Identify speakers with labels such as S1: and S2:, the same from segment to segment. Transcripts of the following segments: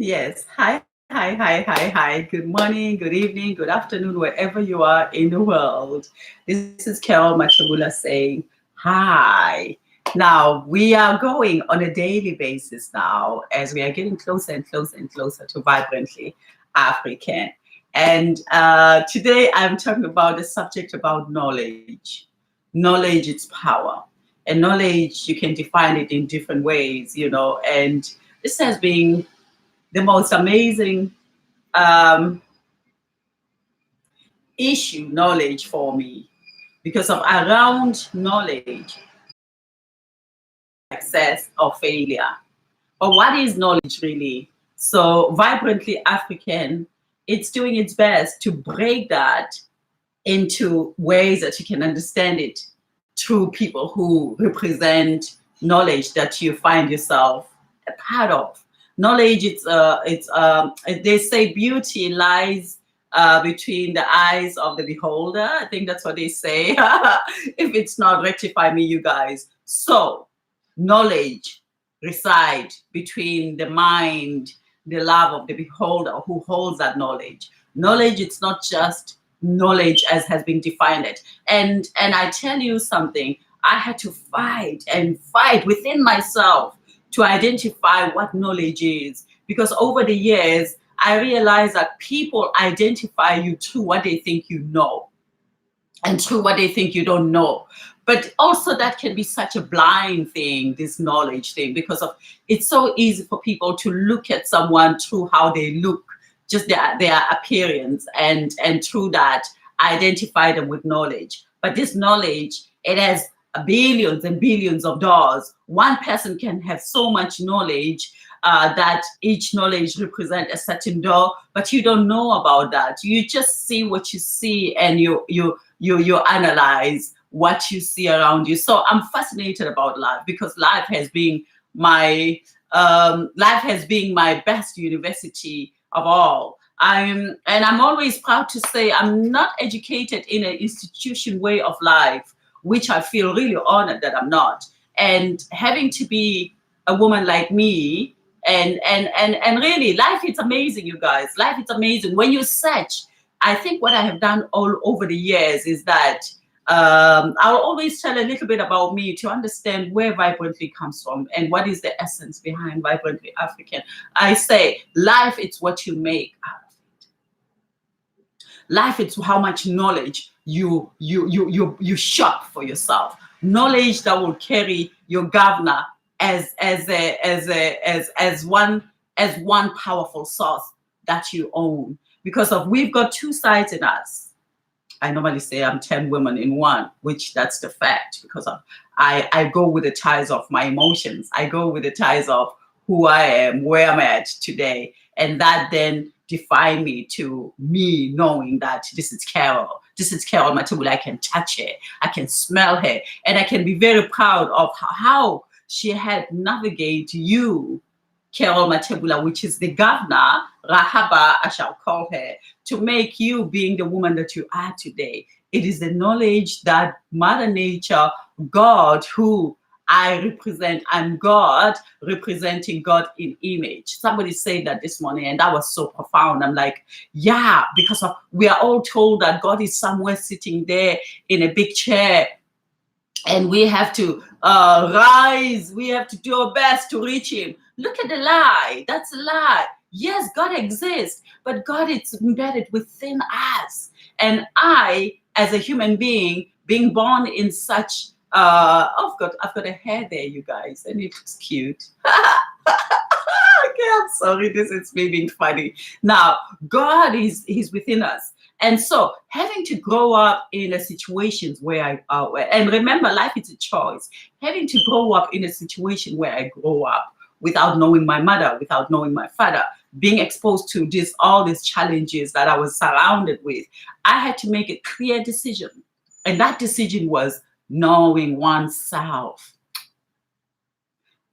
S1: Yes. Hi, hi, hi, hi, hi. Good morning, good evening, good afternoon, wherever you are in the world. This is Carol Machabula saying hi. Now, we are going on a daily basis now as we are getting closer and closer and closer to Vibrantly African. And today I'm talking about the subject about knowledge. Knowledge, its power. And knowledge, you can define it in different ways, and this has been the most amazing um, issue knowledge for me because of around knowledge success or failure. But what is knowledge really? So Vibrantly African, it's doing its best to break that into ways that you can understand it through people who represent knowledge that you find yourself a part of. Knowledge, they say beauty lies between the eyes of the beholder. I think that's what they say. If it's not, rectify me, you guys. So, knowledge reside between the mind, the love of the beholder who holds that knowledge. Knowledge, it's not just knowledge as has been defined it. And I tell you something, I had to fight and fight within myself to identify what knowledge is. Because over the years, I realized that people identify you through what they think you know and through what they think you don't know. But also that can be such a blind thing, this knowledge thing, because of it's so easy for people to look at someone through how they look, just their appearance, and through that identify them with knowledge. But this knowledge, it has billions and billions of doors. One person can have so much knowledge that each knowledge represent a certain door, but you don't know about that. You just see what you see, and you analyze what you see around you. So I'm fascinated about life because life has been my best university of all. I'm always proud to say I'm not educated in an institution way of life, which I feel really honored that I'm not. And having to be a woman like me, and really life, it's amazing, you guys. Life, it's amazing when you search. I think what I have done all over the years is that I'll always tell a little bit about me to understand where Vibrantly comes from and what is the essence behind Vibrantly African. I say life, it's what you make out of it. Life, it's how much knowledge you shop for yourself. Knowledge that will carry your governor as one powerful source that you own. Because of we've got two sides in us. I normally say I'm 10 women in one, which that's the fact because I go with the ties of my emotions. I go with the ties of who I am, where I'm at today. And that then define me to me knowing that this is Carol. This is Carol Matibula. I can touch her. I can smell her. And I can be very proud of how she had navigate you, Carol Matebula, which is the governor, Rahaba, I shall call her, to make you being the woman that you are today. It is the knowledge that Mother Nature, God, who I represent, I'm God representing God in image. Somebody said that this morning, and that was so profound. I'm like, yeah, because we are all told that God is somewhere sitting there in a big chair, and we have to rise. We have to do our best to reach him. Look at the lie. That's a lie. Yes, God exists, but God is embedded within us. And I, as a human being born in such, I've got a hair there, you guys, and it's cute. Okay, I'm sorry. This is me being funny. Now, God is He's within us. And so having to grow up in a situations where and remember, life is a choice. Having to grow up in a situation where I grow up without knowing my mother, without knowing my father, being exposed to all these challenges that I was surrounded with, I had to make a clear decision. And that decision was knowing oneself.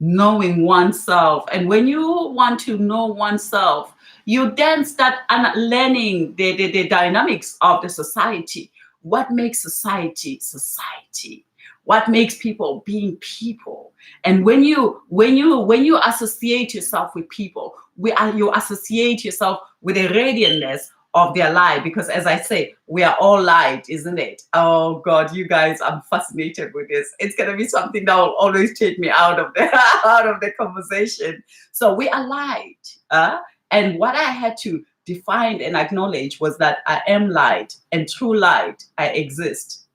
S1: Knowing oneself. And when you want to know oneself, you then start learning the dynamics of the society. What makes society? What makes people being people? And when you associate yourself with people, you associate yourself with the radiantness of their light, because as I say, we are all light, isn't it? Oh God, you guys, I'm fascinated with this. It's gonna be something that will always take me out of the out of the conversation. So we are light, and what I had to define and acknowledge was that I am light, and through light I exist.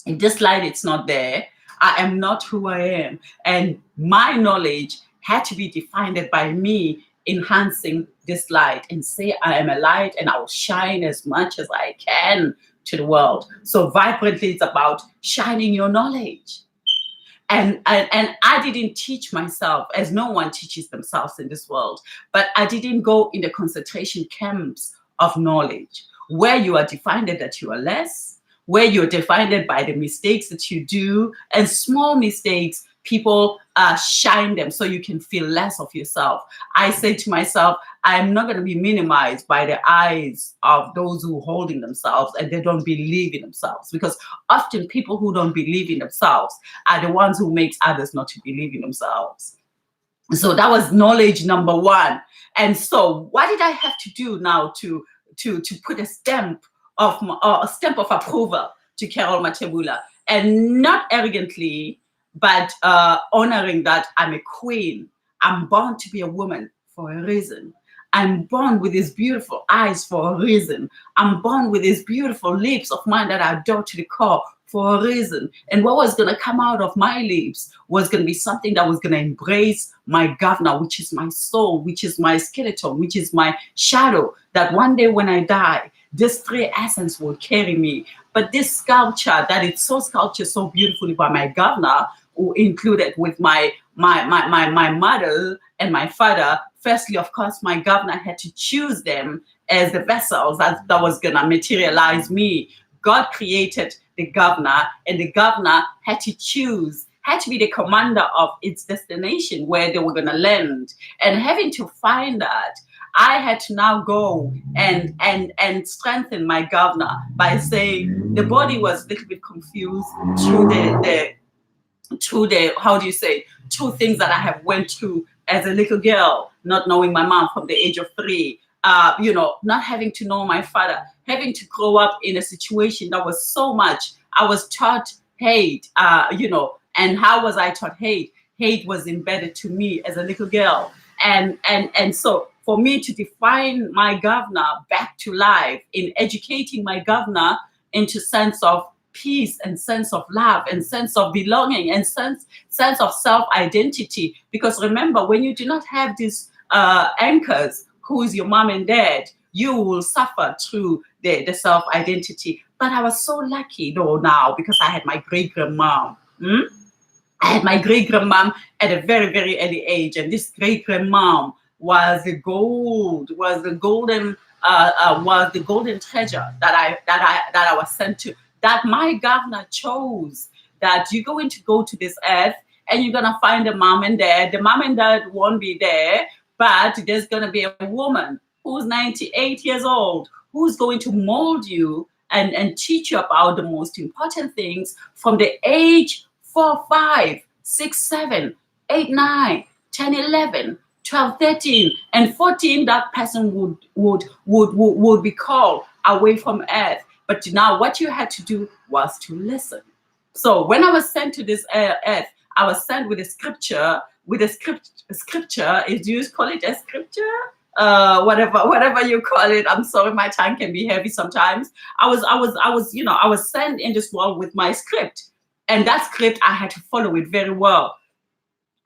S1: If this light it's not there, I am not who I am, and my knowledge had to be defined by me enhancing this light and say I am a light and I will shine as much as I can to the world. So vibrantly, it's about shining your knowledge. And I didn't teach myself, as no one teaches themselves in this world, but I didn't go in the concentration camps of knowledge where you are defined that you are less, where you're defined by the mistakes that you do, and small mistakes, people shine them so you can feel less of yourself. I say to myself, I'm not going to be minimized by the eyes of those who are holding themselves and they don't believe in themselves, because often people who don't believe in themselves are the ones who makes others not to believe in themselves. So that was knowledge number one. And so what did I have to do now to put a stamp of approval to Carol Matebula, and not arrogantly, but honoring that I'm a queen. I'm born to be a woman for a reason. I'm born with these beautiful eyes for a reason. I'm born with these beautiful lips of mine that I adore to the core for a reason. And what was going to come out of my lips was going to be something that was going to embrace my governor, which is my soul, which is my skeleton, which is my shadow, that one day when I die, this three essence will carry me. But this sculpture, that it's so sculptured so beautifully by my governor, who included with my mother and my father. Firstly, of course, my governor had to choose them as the vessels that was going to materialize me. God created the governor, and the governor had to choose, had to be the commander of its destination where they were going to land. And having to find that, I had to now go and strengthen my governor by saying the body was a little bit confused through the how do you say, two things that I have went through as a little girl, not knowing my mom from the age of 3, not having to know my father, having to grow up in a situation that was so much. I was taught hate, and how was I taught hate? Hate was embedded to me as a little girl. And so for me to define my governor back to life in educating my governor into sense of peace and sense of love and sense of belonging and sense of self-identity. Because remember, when you do not have these anchors, who is your mom and dad, you will suffer through the self-identity. But I was so lucky though now, because I had my great-grandmom. I had my great-grandmom at a very, very early age, and this great-grandmom was the golden treasure that I was sent to. That my governor chose, that you're going to go to this earth and you're gonna find a mom and dad. The mom and dad won't be there, but there's gonna be a woman who's 98 years old who's going to mold you and teach you about the most important things from the age 4, 5, 6, 7, 8, 9, 10, 11, 12, 13, and 14. That person would be called away from earth. But now what you had to do was to listen. So when I was sent to this earth, I was sent with a scripture, scripture, do you call it a scripture? Whatever you call it. I'm sorry, my tongue can be heavy sometimes. I was sent in this world with my script. And that script, I had to follow it very well.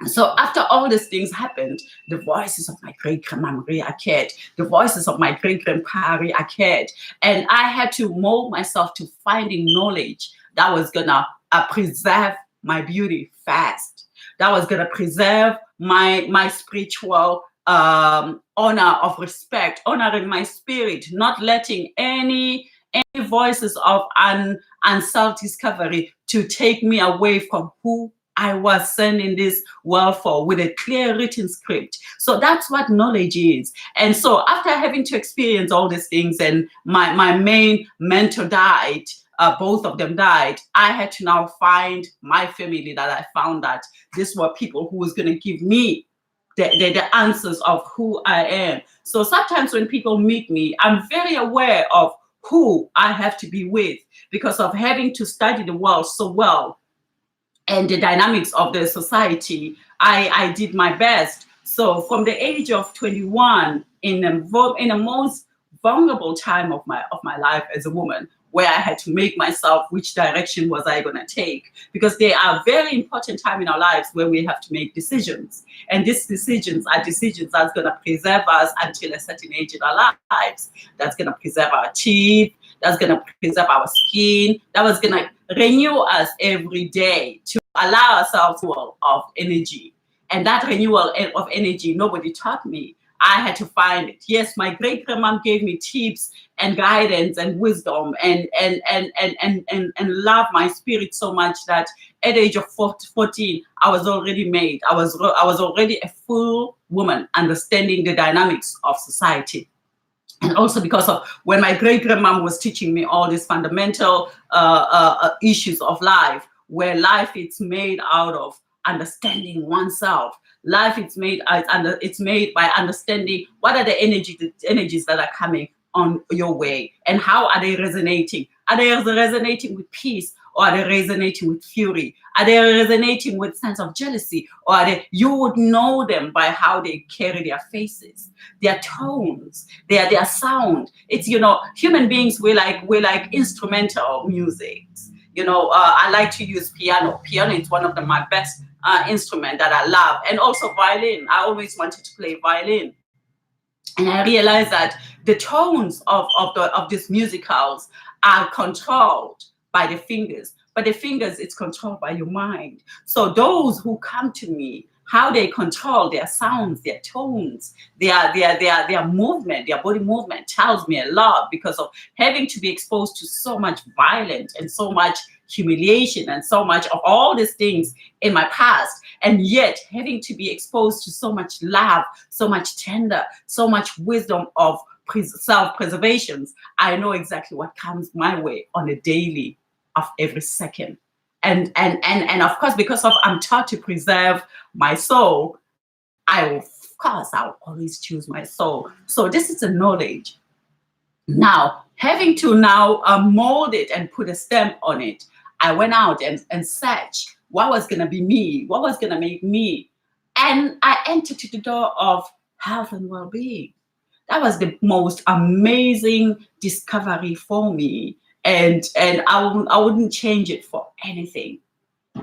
S1: So after all these things happened, the voices of my great-grandma Maria Arquette, the voices of my great-grandpa Harry Arquette, and I had to mold myself to finding knowledge that was gonna preserve my beauty fast, that was gonna preserve my spiritual honor of respect, honoring my spirit, not letting any voices of self-discovery to take me away from who I was sent in this world for, with a clear written script. So that's what knowledge is. And so after having to experience all these things, and my main mentor died, both of them died, I had to now find my family, that I found that these were people who was going to give me the answers of who I am. So sometimes when people meet me, I'm very aware of who I have to be with because of having to study the world so well and the dynamics of the society. I did my best. So from the age of 21, in a most vulnerable time of my life as a woman, where I had to make myself, which direction was I going to take? Because there are very important time in our lives where we have to make decisions. And these decisions are decisions that's going to preserve us until a certain age in our lives. That's going to preserve our teeth. That's going to preserve our skin. That was going to renew us every day to allow ourselves of energy. And that renewal of energy, nobody taught me. I had to find it. Yes, my great grandmom gave me tips and guidance and wisdom and love my spirit so much that at the age of 14, I was already made. I was already a full woman, understanding the dynamics of society. And also because of when my great grandmom was teaching me all these fundamental issues of life, where life is made out of understanding oneself. Life is made by understanding what are the energies that are coming on your way and how are they resonating. Are they resonating with peace, or are they resonating with fury? Are they resonating with sense of jealousy, or are they, you would know them by how they carry their faces, their tones, their sound. It's, human beings, we like instrumental music. I like to use piano. Piano is one of my best instrument that I love, and also violin. I always wanted to play violin. And I realized that the tones of these musicals are controlled by the fingers, but the fingers, it's controlled by your mind. So those who come to me, how they control their sounds, their tones, their movement, their body movement tells me a lot, because of having to be exposed to so much violence and so much humiliation and so much of all these things in my past, and yet having to be exposed to so much love, so much tender, so much wisdom of self-preservation. I know exactly what comes my way on a daily, of every second. And of course, because of I'm taught to preserve my soul, I'll always choose my soul. So this is a knowledge. Now, having to mold it and put a stamp on it, I went out and searched what was going to be me, what was going to make me. And I entered to the door of health and well-being. That was the most amazing discovery for me. And I wouldn't change it for anything.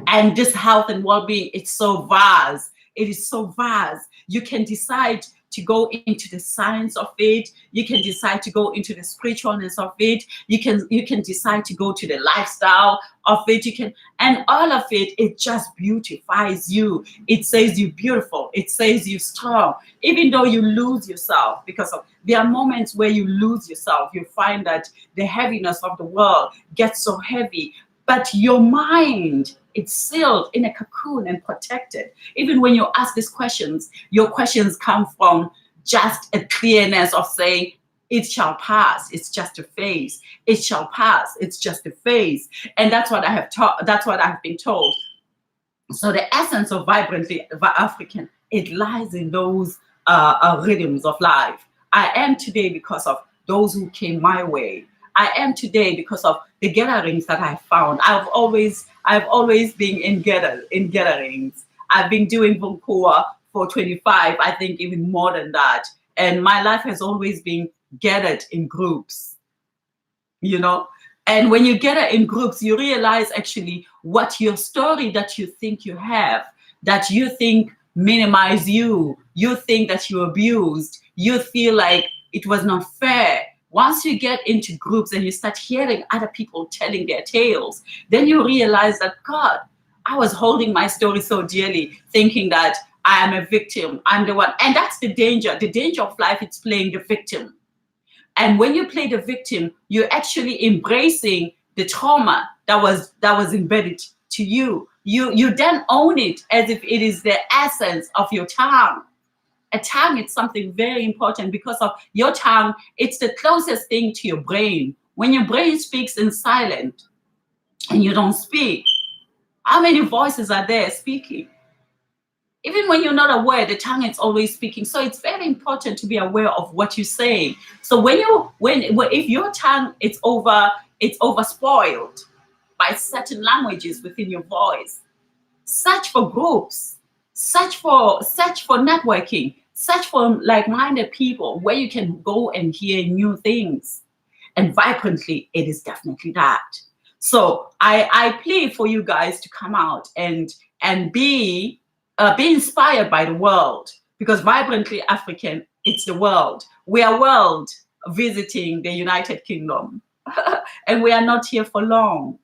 S1: And this health and well-being, it's so vast. It is so vast. You can decide to go into the science of it. You can decide to go into the spiritualness of it. You can decide to go to the lifestyle of it. And all of it, it just beautifies you. It says you beautiful. It says you strong. Even though you lose yourself, because there are moments where you lose yourself. You find that the heaviness of the world gets so heavy, but your mind, it's sealed in a cocoon and protected. Even when you ask these questions, your questions come from just a clearness of saying, it shall pass. It's just a phase. It shall pass. It's just a phase. And that's what I have taught. That's what I've been told. So the essence of Vibrantly African, it lies in those rhythms of life. I am today because of those who came my way. I am today because of the gatherings that I found. I've always been in gatherings. I've been doing Vunkuwa for 25, I think even more than that. And my life has always been gathered in groups, And when you gather in groups, you realize actually what your story that you think you have, that you think minimize you think that you're abused, you feel like it was not fair. Once you get into groups and you start hearing other people telling their tales, then you realize that, God, I was holding my story so dearly, thinking that I am a victim, I'm the one. And that's the danger. The danger of life, it's playing the victim. And when you play the victim, you're actually embracing the trauma that was embedded to you. You then own it as if it is the essence of your tongue. A tongue is something very important, because of your tongue, it's the closest thing to your brain. When your brain speaks in silence and you don't speak, how many voices are there speaking? Even when you're not aware, the tongue is always speaking. So it's very important to be aware of what you say. So if your tongue it's over spoiled by certain languages within your voice, search for groups, search for networking, search for like-minded people where you can go and hear new things. And vibrantly, it is definitely that. So I plead for you guys to come out and be inspired by the world, because vibrantly African, it's the world. We are world visiting the United Kingdom, and we are not here for long.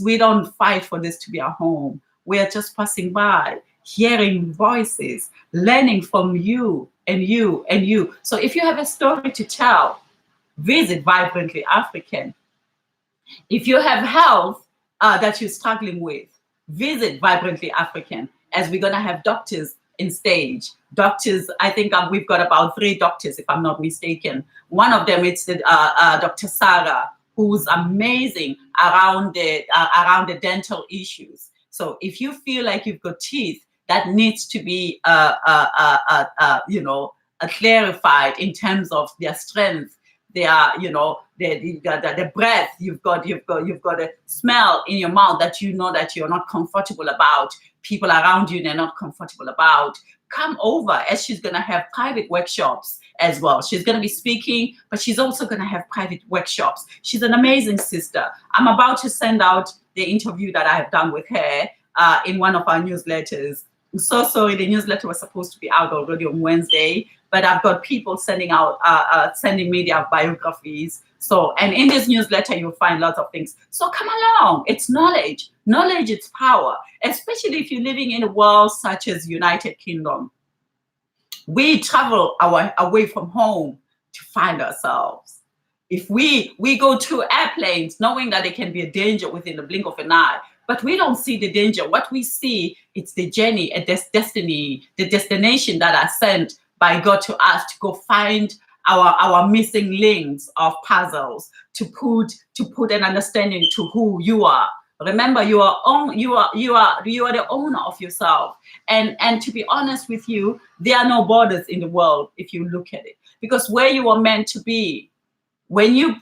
S1: We don't fight for this to be our home. We are just passing by, hearing voices, learning from you and you and you. So if you have a story to tell, visit Vibrantly African. If you have health that you're struggling with, visit Vibrantly African, as we're going to have doctors in stage. Doctors, I think we've got about 3 doctors, if I'm not mistaken. One of them is Dr. Sarah, who's amazing around the dental issues. So if you feel like you've got teeth that needs to be clarified in terms of their strength, the breath, you've got a smell in your mouth that that you're not comfortable about, people around you they're not comfortable about, come over, as she's going to have private workshops as well. She's going to be speaking, but she's also going to have private workshops. She's an amazing sister. I'm about to send out the interview that I have done with her in one of our newsletters. I'm so sorry, the newsletter was supposed to be out already on Wednesday, but I've got people sending me their biographies. So, and in this newsletter, you'll find lots of things. So come along. It's knowledge. Knowledge is power, especially if you're living in a world such as United Kingdom. We travel away from home to find ourselves. If we go to airplanes knowing that there can be a danger within the blink of an eye, but we don't see the danger. What we see, it's the journey, destiny, the destination that are sent by God to us to go find our missing links of puzzles, to put an understanding to who you are. Remember, you are the owner of yourself. And to be honest with you, there are no borders in the world if you look at it, because where you are meant to be, when you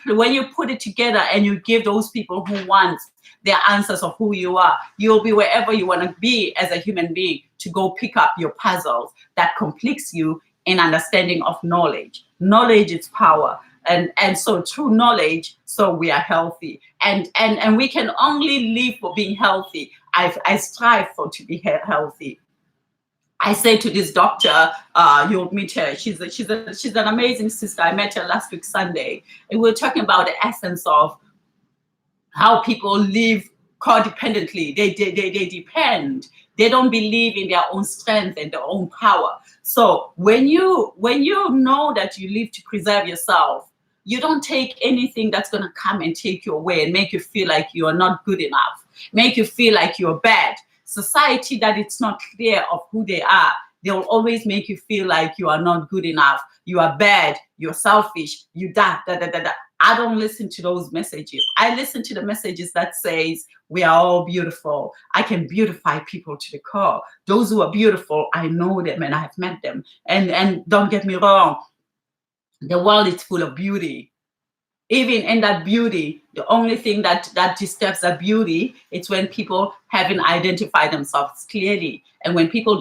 S1: put it together and you give those people who want their answers of who you are, you'll be wherever you want to be as a human being, to go pick up your puzzles that completes you in understanding of knowledge. Knowledge is power. And so through knowledge, so we are healthy. And we can only live for being healthy. I strive for to be healthy. I say to this doctor, you'll meet her. She's an amazing sister. I met her last week Sunday, and we were talking about the essence of how people live codependently. They depend. They don't believe in their own strength and their own power. So when you know that you live to preserve yourself, you don't take anything that's going to come and take you away and make you feel like you are not good enough, make you feel like you're bad. Society that it's not clear of who they are, they'll always make you feel like you are not good enough, you are bad, you're selfish, you da. I don't listen to those messages. I listen to the messages that says we are all beautiful. I can beautify people to the core. Those who are beautiful, I know them and I've met them. And don't get me wrong, the world is full of beauty. Even in that beauty, the only thing that disturbs that beauty, it's when people haven't identified themselves clearly. And when people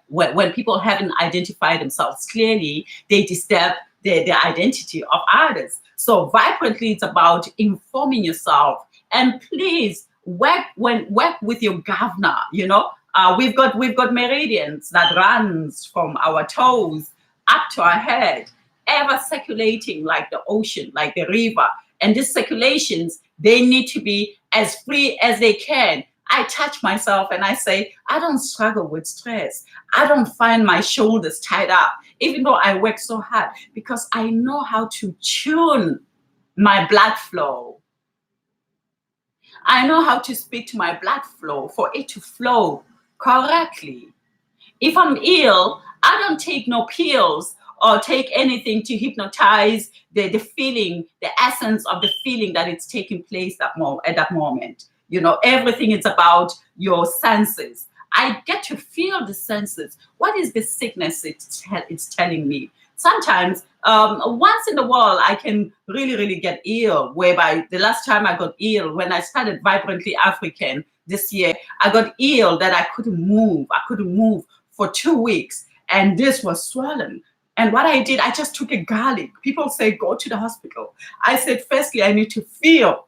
S1: when people haven't identified themselves clearly, they disturb the identity of others. So vibrantly, it's about informing yourself. And please work with your governor. We've got meridians that runs from our toes up to our head, ever circulating like the ocean, like the river. And these circulations, they need to be as free as they can. I touch myself and I say, I don't struggle with stress. I don't find my shoulders tied up, even though I work so hard, because I know how to tune my blood flow. I know how to speak to my blood flow for it to flow correctly. If I'm ill, I don't take no pills or take anything to hypnotize the feeling, the essence of the feeling that it's taking place at that moment. Everything is about your senses. I get to feel feel the senses. What is the sickness it's telling me? Sometimes, once in a while, I can really get ill, whereby the last time I got ill, when I started Vibrantly African this year, I got ill that I couldn't move. I couldn't move for 2 weeks, and this was swollen. And what I did, I just took a garlic. People say, go to the hospital. I said, firstly, I need to feel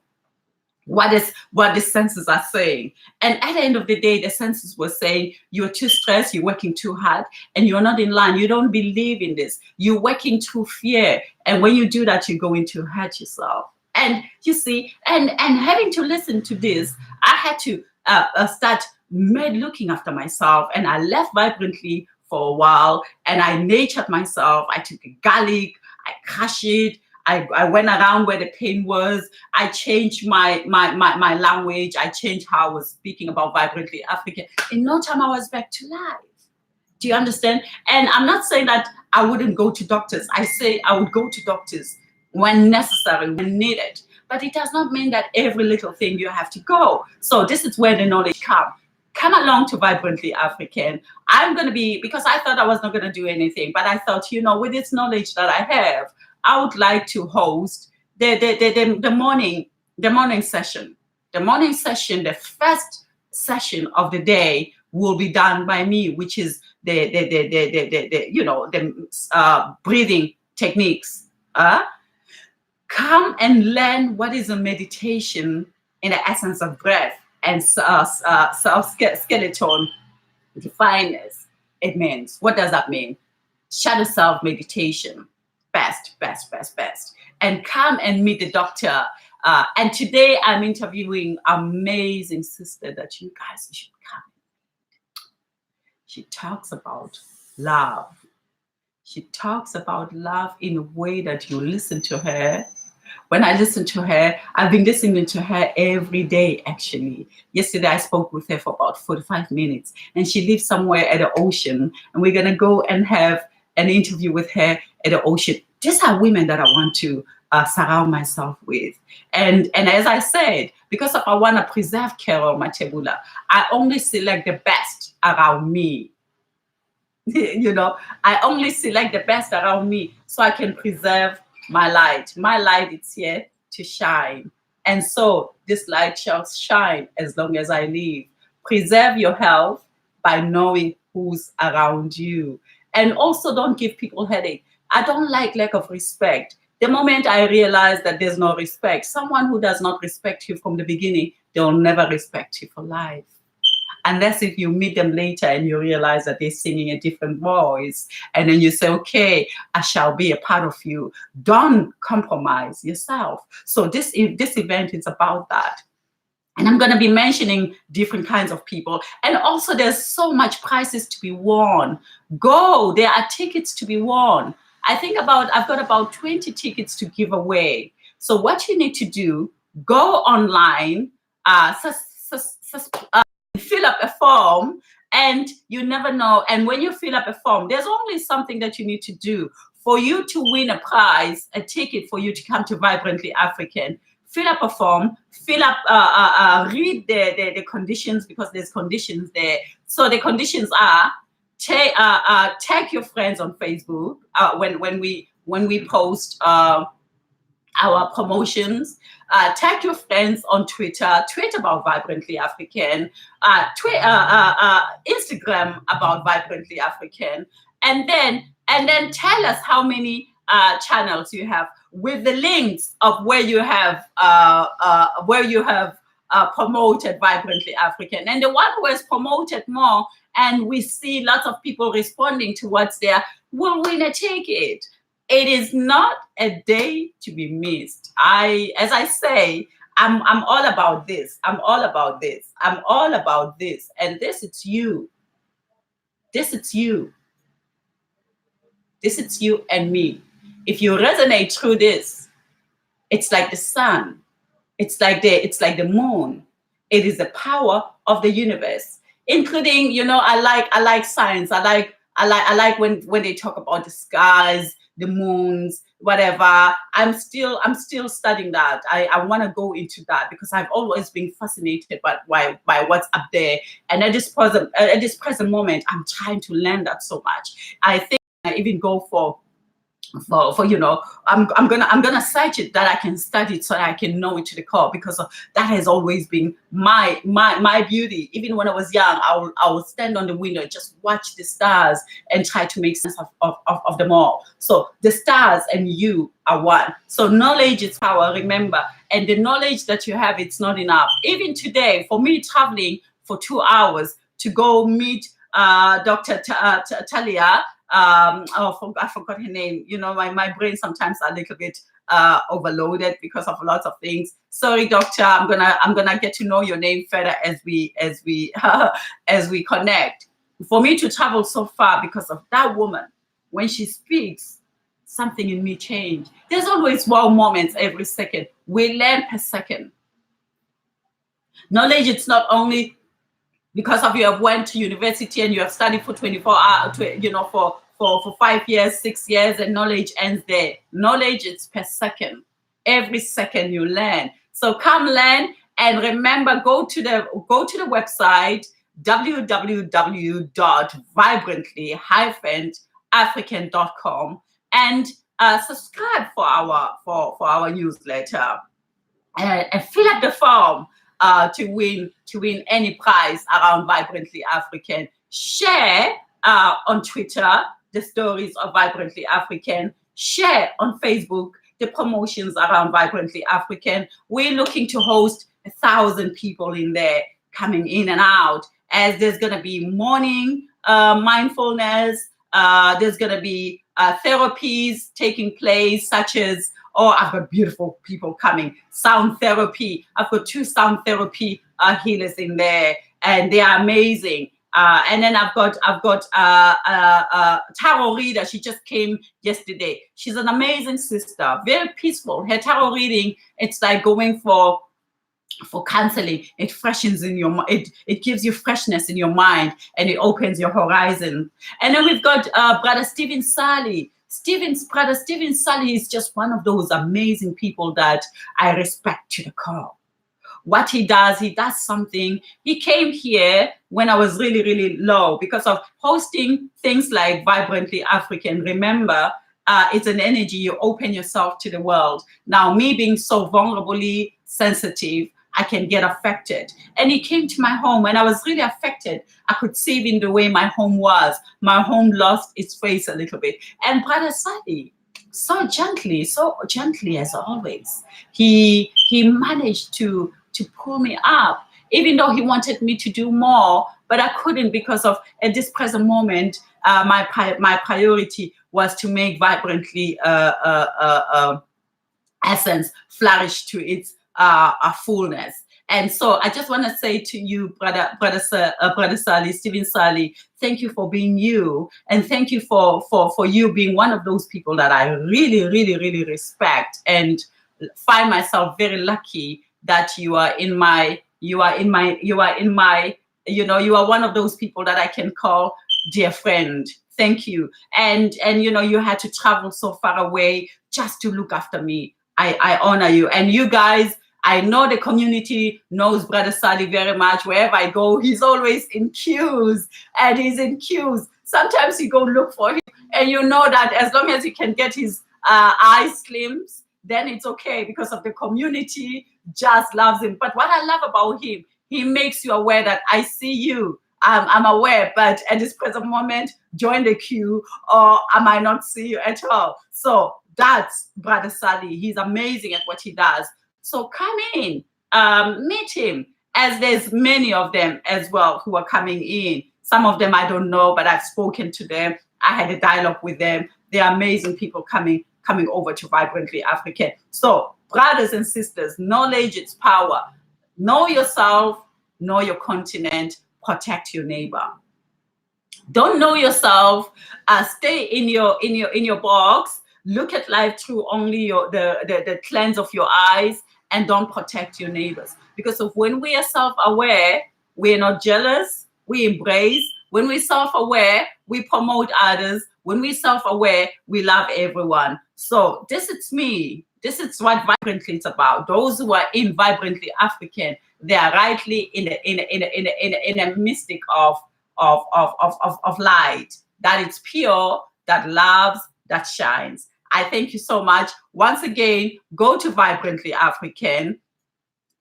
S1: what the senses are saying. And at the end of the day, the senses were saying, you're too stressed, you're working too hard, and you're not in line. You don't believe in this. You're working through fear. And when you do that, you're going to hurt yourself. And you see, and having to listen to this, I had to start looking after myself. And I left Vibrantly for a while, and I natured myself. I took a garlic, I crushed it, I went around where the pain was. I changed my language. I changed how I was speaking about Vibrantly African. In no time, I was back to life. Do you understand? And I'm not saying that I wouldn't go to doctors. I say I would go to doctors when necessary, when needed. But it does not mean that every little thing you have to go. So this is where the knowledge comes. Come along to Vibrantly African. I'm going to be, because I thought I was not going to do anything, but I thought, with this knowledge that I have, I would like to host the morning session. The morning session, the first session of the day will be done by me, which is the breathing techniques. Come and learn what is a meditation in the essence of breath and self-skeleton. Define this. It means, what does that mean? Shadow self meditation. Best. And come and meet the doctor. And today I'm interviewing amazing sister that you guys should come. She talks about love. She talks about love in a way that you listen to her. When I listen to her, I've been listening to her every day, actually. Yesterday, I spoke with her for about 45 minutes, and she lives somewhere at the ocean, and we're going to go and have an interview with her at the ocean. These are women that I want to surround myself with. And as I said, because I want to preserve Carol Matebula, I only select the best around me. I only select the best around me so I can preserve my light. My light is here to shine. And so this light shall shine as long as I live. Preserve your health by knowing who's around you. And also don't give people headache. I don't like lack of respect. The moment I realize that there's no respect, someone who does not respect you from the beginning, they'll never respect you for life. Unless if you meet them later and you realize that they're singing a different voice, and then you say, okay, I shall be a part of you. Don't compromise yourself. So this event is about that. And I'm going to be mentioning different kinds of people. And also there's so much prizes to be won. Go, there are tickets to be won. I've got about 20 tickets to give away. So what you need to do, go online, fill up a form, and you never know. And when you fill up a form, there's only something that you need to do for you to win a prize, a ticket for you to come to Vibrantly African. Fill up a form, read the conditions, because there's conditions there. So the conditions are, tag your friends on Facebook when we post our promotions. Tag your friends on Twitter. Tweet about Vibrantly African. Instagram about Vibrantly African, and then tell us how many channels you have with the links of where you have promoted Vibrantly African. And the one who has promoted more, and we see lots of people responding to what's there, will win a ticket. It is not a day to be missed. As I say, I'm all about this. I'm all about this. I'm all about this. And this is you. This is you. This is you and me. If you resonate through this, it's like the sun. It's like the moon. It is the power of the universe, including, I like science. I like when they talk about the skies, the moons, whatever. I'm still studying that. I want to go into that because I've always been fascinated by what's up there. And at this present moment, I'm trying to learn that so much. I think I even go for I'm gonna search it that I can study it so that I can know it to the core, because that has always been my beauty. Even when I was young, I would stand on the window and just watch the stars and try to make sense of them all. So the stars and you are one. So knowledge is power, remember. And the knowledge that you have, it's not enough. Even today, for me traveling for 2 hours to go meet Dr. Talia, I forgot her name. My brain sometimes a little bit overloaded because of lots of things. Sorry, doctor. I'm gonna get to know your name further as we as we connect. For me to travel so far because of that woman, when she speaks, something in me changed. There's always wow moments every second. We learn per second. Knowledge, it's not only because of you have went to university and you have studied for 24 hours, for 5 years, 6 years, and knowledge ends there. Knowledge is per second. Every second you learn. So come learn, and remember, go to the website www.vibrantly-african.com and subscribe for our newsletter and fill out the form to win any prize around Vibrantly African. Share on Twitter the stories of Vibrantly African. Share on Facebook the promotions around Vibrantly African. We're looking to host 1,000 people in there, coming in and out, as there's going to be morning mindfulness. There's going to be therapies taking place, such as, I've got beautiful people coming. Sound therapy. I've got 2 sound therapy healers in there, and they are amazing. And then I've got tarot reader. She just came yesterday. She's an amazing sister, very peaceful. Her tarot reading, it's like going for counseling. It freshens in your mind. It gives you freshness in your mind, and it opens your horizon. And then we've got brother Stephen Sally. Brother Stephen Sally is just one of those amazing people that I respect to the core. What he does something. He came here when I was really, really low because of hosting things like Vibrantly African. Remember, it's an energy. You open yourself to the world. Now, me being so vulnerably sensitive, I can get affected. And he came to my home and I was really affected. I could see it in the way my home was. My home lost its face a little bit. And Brother Sadi, so gently as always, he managed to pull me up, even though he wanted me to do more, but I couldn't, because of, at this present moment, my priority was to make Vibrantly essence flourish to its fullness. And so I just want to say to you, brother Sally, Stephen Sally, thank you for being you, and thank you for you being one of those people that I really, really, really respect, and find myself very lucky that you are one of those people that I can call dear friend. Thank you. And you had to travel so far away just to look after me. I honor you. And you guys, I know the community knows Brother Sally very much. Wherever I go, he's always in queues, and he's in queues. Sometimes you go look for him, and you know that as long as he can get his eyes slims, then it's okay, because of the community just loves him. But what I love about him, he makes you aware that I see you. I'm aware, but at this present moment, join the queue, or I might not see you at all. So that's Brother Sally. He's amazing at what he does. So come in, meet him, as there's many of them as well who are coming in. Some of them I don't know, but I've spoken to them. I had a dialogue with them. They're amazing people coming over to Vibrantly African. So brothers and sisters, knowledge is power. Know yourself, know your continent, protect your neighbor. Don't know yourself, stay in your box, look at life through only the lens of your eyes, and don't protect your neighbors. Because of when we are self-aware, we're not jealous, we embrace. When we're self-aware, we promote others, When we're self-aware, we love everyone. So this is me. This is what Vibrantly is about. Those who are in Vibrantly African, they are rightly in a mystic of light, that it's pure, that loves, that shines. I thank you so much. Once again, go to Vibrantly African.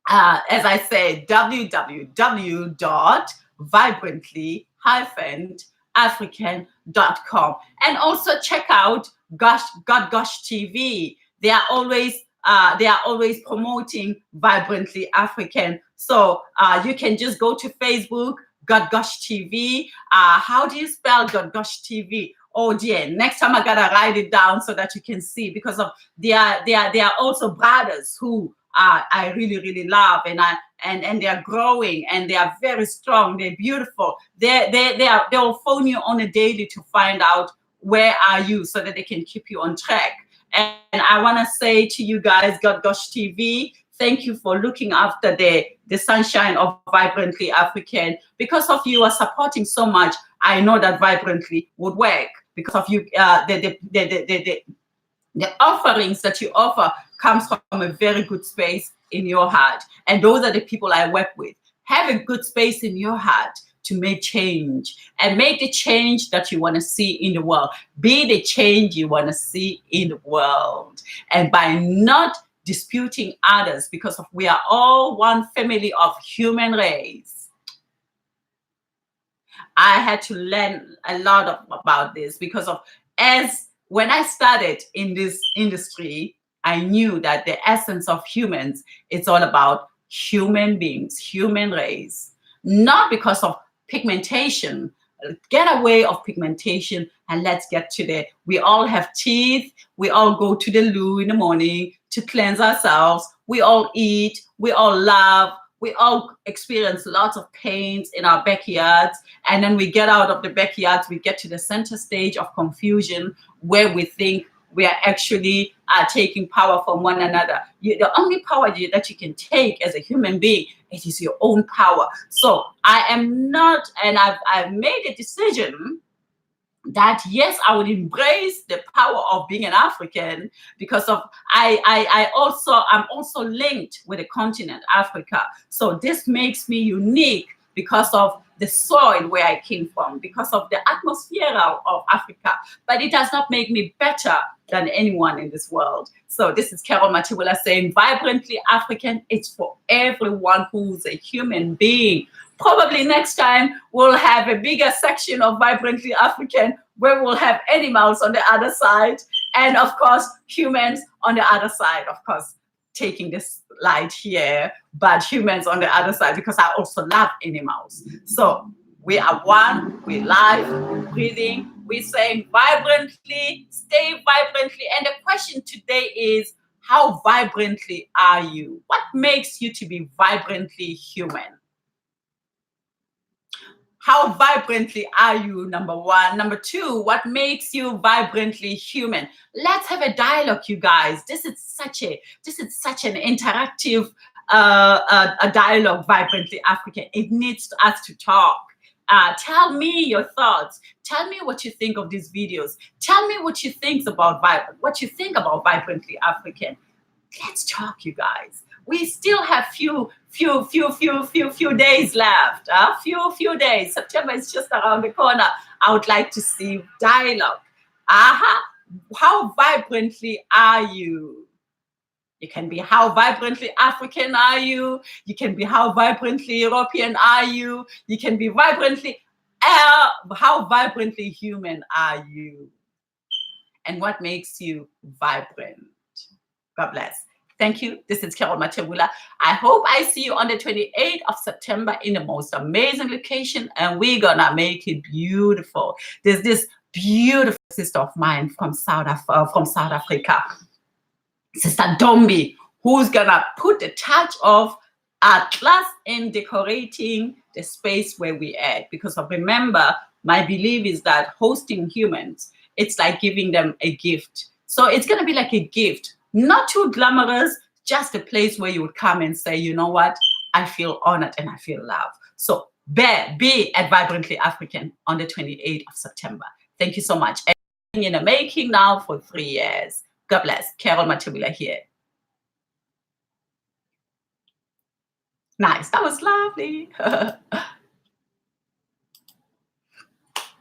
S1: As I said, www.vibrantly-african.com, and also check out God Gosh TV. They are always promoting Vibrantly African. So you can just go to Facebook, God Gosh TV. How do you spell God Gosh TV? Oh dear, next time I gotta write it down so that you can see, because of they are also brothers who I really love, and they are growing, and they are very strong. They're beautiful. They'll phone you on a daily to find out where are you, so that they can keep you on track. And I want to say to you guys, God Gosh TV, thank you for looking after the sunshine of Vibrantly African. Because of you are supporting so much, I know that Vibrantly would work. Because of you, the offerings that you offer comes from a very good space in your heart. And those are the people I work with. Have a good space in your heart to make change, and make the change that you want to see in the world. Be the change you want to see in the world. And by not disputing others, because we are all one family of human race. I had to learn a lot about this, because when I started in this industry, I knew that the essence of humans, it's all about human beings, human race. Not because of pigmentation. Get away of pigmentation, and let's get to we all have teeth. We all go to the loo in the morning to cleanse ourselves. We all eat. We all love. We all experience lots of pains in our backyards. And then we get out of the backyards, we get to the center stage of confusion, where we think we are actually taking power from one another. The only power that you can take as a human being, it is your own power. So I am not, and I've made a decision that yes, I would embrace the power of being an African, because of I'm also linked with the continent Africa. So this makes me unique because of the soil where I came from, because of the atmosphere of Africa. But it does not make me better than anyone in this world. So this is Carol Matiwula saying, Vibrantly African, it's for everyone who's a human being. Probably next time we'll have a bigger section of Vibrantly African, where we'll have animals on the other side, and of course humans on the other side, of course taking this light here, but humans on the other side, because I also love animals. So we are one, we live, we're breathing, we're saying vibrantly, stay vibrantly. And the question today is, how vibrantly are you? What makes you to be vibrantly human? How vibrantly are you, number one? Number two, what makes you vibrantly human? Let's have a dialogue, you guys. This is such an interactive a dialogue, Vibrantly African. It needs us to talk. Tell me your thoughts. Tell me what you think of these videos. Tell me what you think about Vibrantly African. Let's talk, you guys. We still have few days left. Few days. September is just around the corner. I would like to see dialogue. How vibrantly are you? You can be how vibrantly African are you? You can be how vibrantly European are you? You can be vibrantly, how vibrantly human are you? And what makes you vibrant? God bless. Thank you. This is Carol Matiwula. I hope I see you on the 28th of September in the most amazing location, and we're gonna make it beautiful. There's this beautiful sister of mine from South Africa, Sister Dombi, who's gonna put the touch of Atlas in decorating the space where we at. Because remember, my belief is that hosting humans, it's like giving them a gift. So it's gonna be like a gift. Not too glamorous, just a place where you would come and say, you know what, I feel honored and I feel loved. So be at Vibrantly African on the 28th of September. Thank you so much. in the making now for 3 years. God bless. Carol Matubila here. Nice. That was lovely.